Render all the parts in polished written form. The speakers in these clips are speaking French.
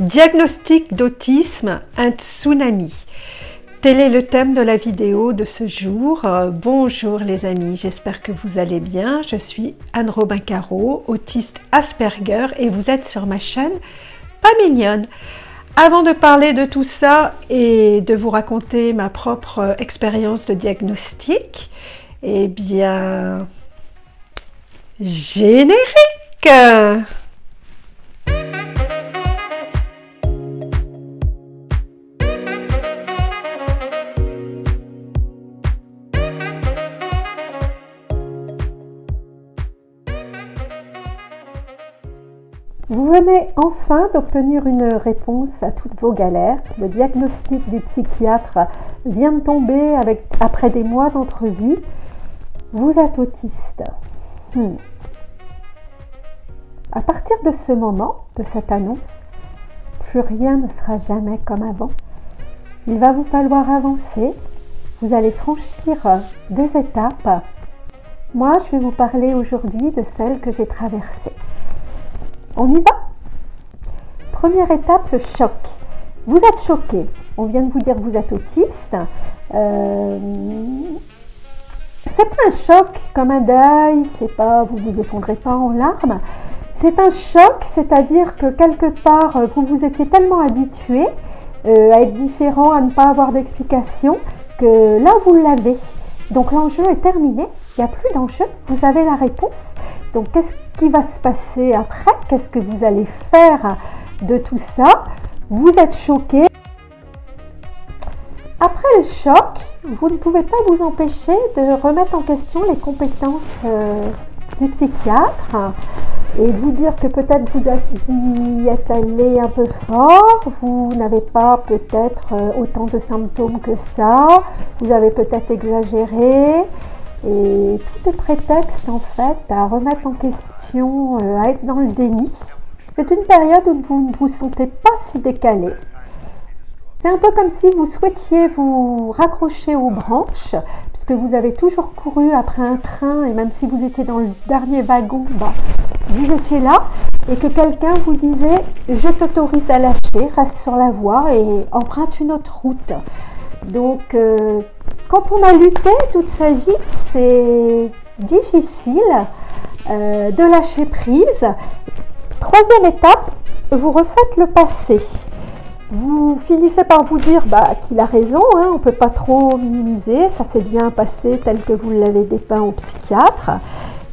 Diagnostic d'autisme, un tsunami. Tel est le thème de la vidéo de ce jour. Bonjour les amis, j'espère que vous allez bien. Je suis Anne Robin-Caro, autiste Asperger et vous êtes sur ma chaîne Pas Mignonne. Avant de parler de tout ça et de vous raconter ma propre expérience de diagnostic, eh bien, générique! Vous venez enfin d'obtenir une réponse à toutes vos galères. Le diagnostic du psychiatre vient de tomber après des mois d'entrevue. Vous êtes autiste. À partir de ce moment, de cette annonce, plus rien ne sera jamais comme avant. Il va vous falloir avancer. Vous allez franchir des étapes. Moi, je vais vous parler aujourd'hui de celles que j'ai traversées. On y va? Première étape, le choc. Vous êtes choqué. On vient de vous dire que vous êtes autiste. C'est pas un choc comme un deuil, c'est pas, vous vous effondrez pas en larmes. C'est un choc, c'est-à-dire que quelque part, vous vous étiez tellement habitué à être différent, à ne pas avoir d'explication, que là, vous l'avez. Donc l'enjeu est terminé, il n'y a plus d'enjeu, vous avez la réponse. Donc qu'est-ce qui va se passer après? Qu'est-ce que vous allez faire de tout ça? Vous êtes choqué. Après le choc, vous ne pouvez pas vous empêcher de remettre en question les compétences du psychiatre et de vous dire que peut-être vous y êtes allé un peu fort, vous n'avez pas peut-être autant de symptômes que ça, vous avez peut-être exagéré. Et tout est prétexte en fait à remettre en question, à être dans le déni. C'est une période où vous ne vous sentez pas si décalé. C'est un peu comme si vous souhaitiez vous raccrocher aux branches, puisque vous avez toujours couru après un train et même si vous étiez dans le dernier wagon, vous étiez là et que quelqu'un vous disait « je t'autorise à lâcher, reste sur la voie et emprunte une autre route ». Donc, quand on a lutté toute sa vie, c'est difficile de lâcher prise. Troisième étape, vous refaites le passé. Vous finissez par vous dire qu'il a raison, on ne peut pas trop minimiser, ça s'est bien passé tel que vous l'avez dépeint au psychiatre.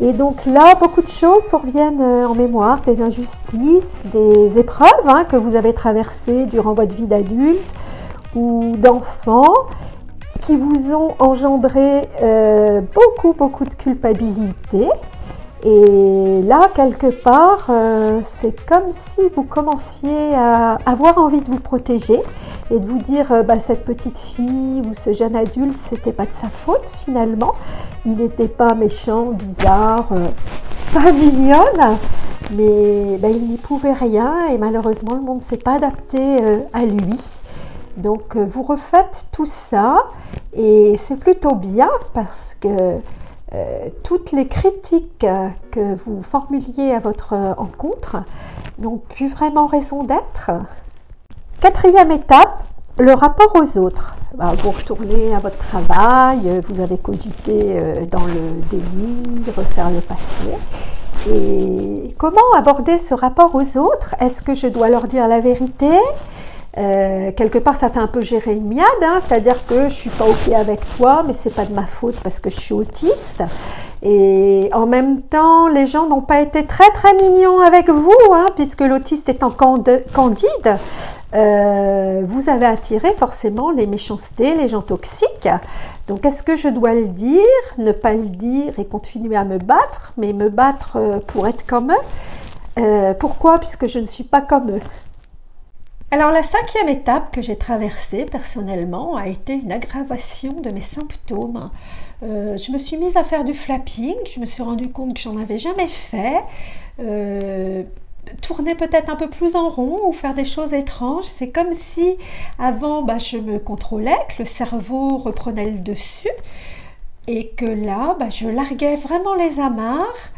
Et donc là, beaucoup de choses vous reviennent en mémoire, des injustices, des épreuves que vous avez traversées durant votre vie d'adulte ou d'enfants qui vous ont engendré beaucoup de culpabilité. Et là, quelque part, c'est comme si vous commenciez à avoir envie de vous protéger et de vous dire cette petite fille ou ce jeune adulte, c'était pas de sa faute finalement. Il n'était pas méchant, bizarre, pas mignonne, mais il n'y pouvait rien et malheureusement, le monde ne s'est pas adapté à lui. Donc, vous refaites tout ça et c'est plutôt bien parce que toutes les critiques que vous formuliez à votre encontre n'ont plus vraiment raison d'être. Quatrième étape, le rapport aux autres. Vous retournez à votre travail, vous avez cogité dans le déni, refaire le passé. Et comment aborder ce rapport aux autres? Est-ce que je dois leur dire la vérité? Quelque part ça fait un peu jérémiade, c'est-à-dire que je ne suis pas ok avec toi, mais c'est pas de ma faute parce que je suis autiste. Et en même temps, les gens n'ont pas été très mignons avec vous, puisque l'autiste étant candide, vous avez attiré forcément les méchancetés, les gens toxiques. Donc est-ce que je dois le dire, ne pas le dire et continuer à me battre, mais me battre pour être comme eux? Pourquoi? Puisque je ne suis pas comme eux. Alors la cinquième étape que j'ai traversée personnellement a été une aggravation de mes symptômes. Je me suis mise à faire du flapping, je me suis rendu compte que j'en avais jamais fait. Tourner peut-être un peu plus en rond ou faire des choses étranges. C'est comme si avant je me contrôlais, que le cerveau reprenait le dessus et que là je larguais vraiment les amarres.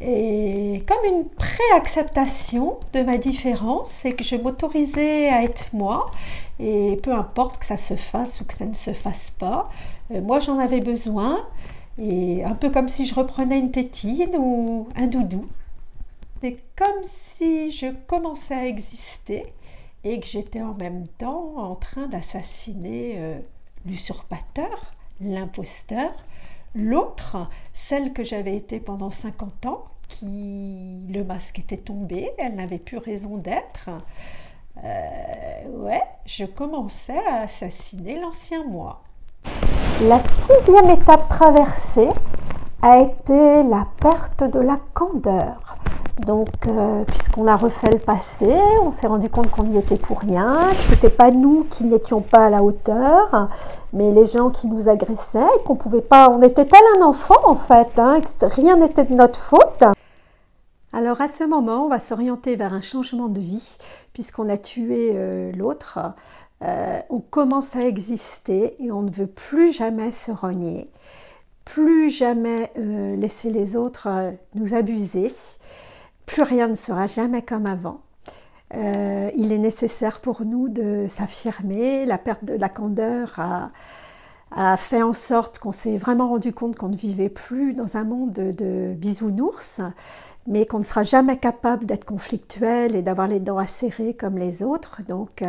Et comme une pré-acceptation de ma différence et que je m'autorisais à être moi, et peu importe que ça se fasse ou que ça ne se fasse pas, moi j'en avais besoin, et un peu comme si je reprenais une tétine ou un doudou. C'est comme si je commençais à exister et que j'étais en même temps en train d'assassiner l'usurpateur, l'imposteur, l'autre, celle que j'avais été pendant 50 ans, qui le masque était tombé, elle n'avait plus raison d'être. Ouais, je commençais à assassiner l'ancien moi. La 6e étape traversée a été la perte de la candeur. Donc, puisqu'on a refait le passé, on s'est rendu compte qu'on n'y était pour rien, que ce n'était pas nous qui n'étions pas à la hauteur, mais les gens qui nous agressaient, qu'on pouvait pas, on était tel un enfant en fait, hein, que rien n'était de notre faute. Alors à ce moment, on va s'orienter vers un changement de vie, puisqu'on a tué l'autre. On commence à exister et on ne veut plus jamais se renier, plus jamais laisser les autres nous abuser. Plus rien ne sera jamais comme avant. Il est nécessaire pour nous de s'affirmer. La perte de la candeur a fait en sorte qu'on s'est vraiment rendu compte qu'on ne vivait plus dans un monde de bisounours, mais qu'on ne sera jamais capable d'être conflictuel et d'avoir les dents acérées comme les autres. Donc,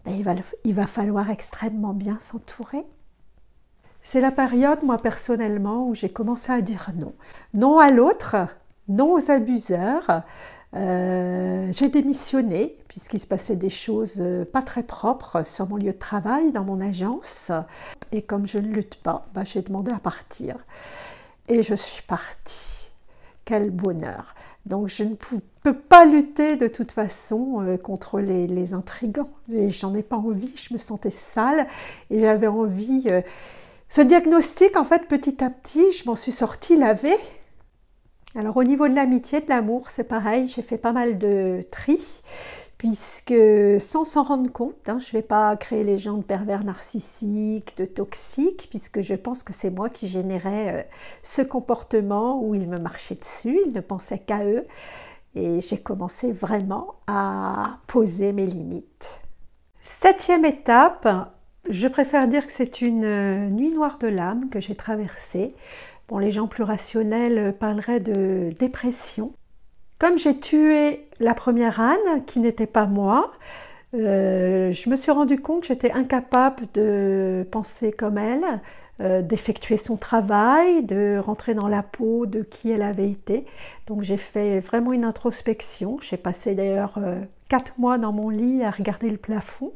il va falloir extrêmement bien s'entourer. C'est la période, moi personnellement, où j'ai commencé à dire non. Non à l'autre, non aux abuseurs. J'ai démissionné puisqu'il se passait des choses pas très propres sur mon lieu de travail, dans mon agence. Et comme je ne lutte pas, j'ai demandé à partir. Et je suis partie. Quel bonheur! Donc je ne peux pas lutter de toute façon contre les intrigants. J'en ai pas envie, je me sentais sale et j'avais envie... Ce diagnostic, en fait, petit à petit, je m'en suis sortie lavée. Alors au niveau de l'amitié, de l'amour, c'est pareil, j'ai fait pas mal de tri, puisque sans s'en rendre compte, je ne vais pas créer les gens de pervers narcissiques, de toxiques, puisque je pense que c'est moi qui générais ce comportement où ils me marchaient dessus, ils ne pensaient qu'à eux, et j'ai commencé vraiment à poser mes limites. 7e étape, je préfère dire que c'est une nuit noire de l'âme que j'ai traversée. Bon, les gens plus rationnels parleraient de dépression. Comme j'ai tué la première Anne, qui n'était pas moi, je me suis rendu compte que j'étais incapable de penser comme elle, d'effectuer son travail, de rentrer dans la peau de qui elle avait été. Donc j'ai fait vraiment une introspection. J'ai passé d'ailleurs 4 mois dans mon lit à regarder le plafond.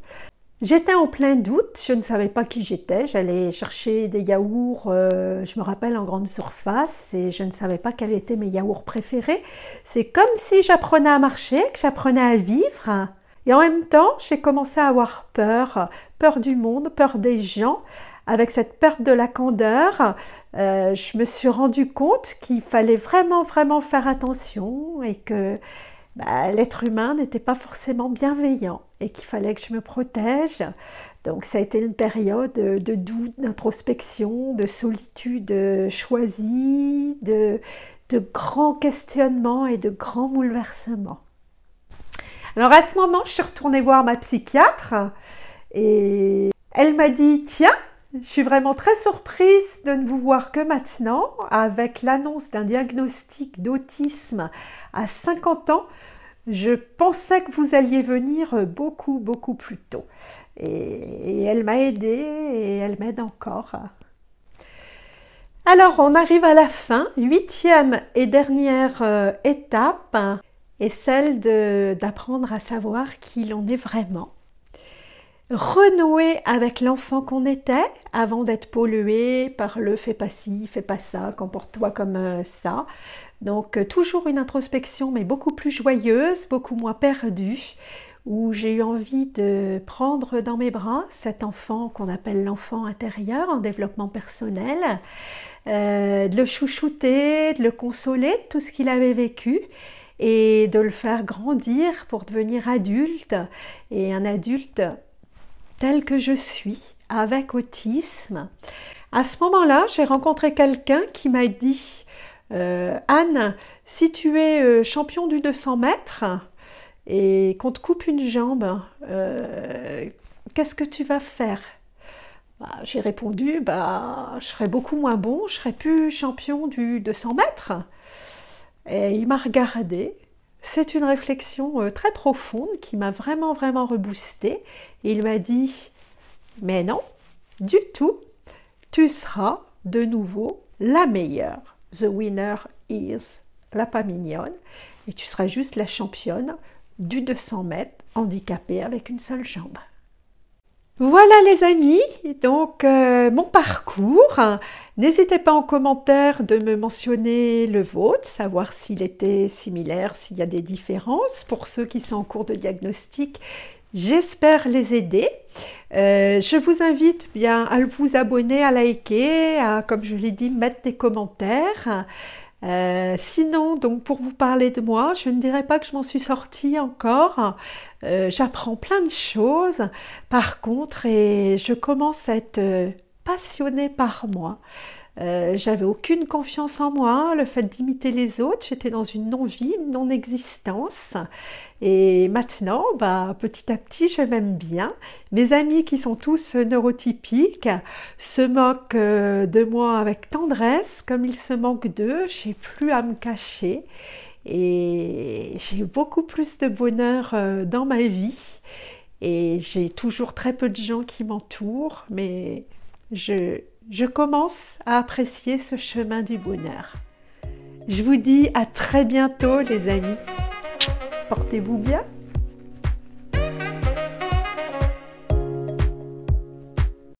J'étais en plein doute, je ne savais pas qui j'étais, j'allais chercher des yaourts, je me rappelle, en grande surface, et je ne savais pas quels étaient mes yaourts préférés. C'est comme si j'apprenais à marcher, que j'apprenais à vivre, et en même temps, j'ai commencé à avoir peur, peur du monde, peur des gens. Avec cette perte de la candeur, je me suis rendu compte qu'il fallait vraiment faire attention, et que l'être humain n'était pas forcément bienveillant et qu'il fallait que je me protège. Donc ça a été une période de doute, d'introspection, de solitude choisie, de grands questionnements et de grands bouleversements. Alors à ce moment, je suis retournée voir ma psychiatre et elle m'a dit « Tiens, je suis vraiment très surprise de ne vous voir que maintenant, avec l'annonce d'un diagnostic d'autisme à 50 ans. Je pensais que vous alliez venir beaucoup plus tôt. » Et elle m'a aidée et elle m'aide encore. Alors, on arrive à la fin. 8e et dernière étape est celle d'apprendre à savoir qui l'on est vraiment. Renouer avec l'enfant qu'on était avant d'être pollué par le fais pas ci, fais pas ça, comporte-toi comme ça. Donc toujours une introspection mais beaucoup plus joyeuse, beaucoup moins perdue, où j'ai eu envie de prendre dans mes bras cet enfant qu'on appelle l'enfant intérieur en développement personnel, de le chouchouter, de le consoler de tout ce qu'il avait vécu et de le faire grandir pour devenir adulte, et un adulte tel que je suis, avec autisme. À ce moment-là, j'ai rencontré quelqu'un qui m'a dit Anne, si tu es champion du 200 mètres et qu'on te coupe une jambe, qu'est-ce que tu vas faire? J'ai répondu, je serais beaucoup moins bon, je serais plus champion du 200 mètres. Et il m'a regardé. C'est une réflexion très profonde qui m'a vraiment reboostée. Et il m'a dit, mais non, du tout, tu seras de nouveau la meilleure. The winner is la pas mignonne. Et tu seras juste la championne du 200 mètres handicapée avec une seule jambe. Voilà les amis, donc mon parcours. N'hésitez pas en commentaire de me mentionner le vôtre, savoir s'il était similaire, s'il y a des différences. Pour ceux qui sont en cours de diagnostic, j'espère les aider. Je vous invite bien à vous abonner, à liker, à, comme je l'ai dit, mettre des commentaires. Sinon, donc pour vous parler de moi, je ne dirais pas que je m'en suis sortie encore. J'apprends plein de choses. Par contre, et je commence à être passionnée par moi. J'avais aucune confiance en moi, le fait d'imiter les autres, j'étais dans une non-vie, une non-existence. Et maintenant, petit à petit, je m'aime bien. Mes amis qui sont tous neurotypiques se moquent de moi avec tendresse, comme ils se moquent d'eux, je n'ai plus à me cacher. Et j'ai beaucoup plus de bonheur dans ma vie. Et j'ai toujours très peu de gens qui m'entourent, mais je commence à apprécier ce chemin du bonheur. Je vous dis à très bientôt les amis. Portez-vous bien.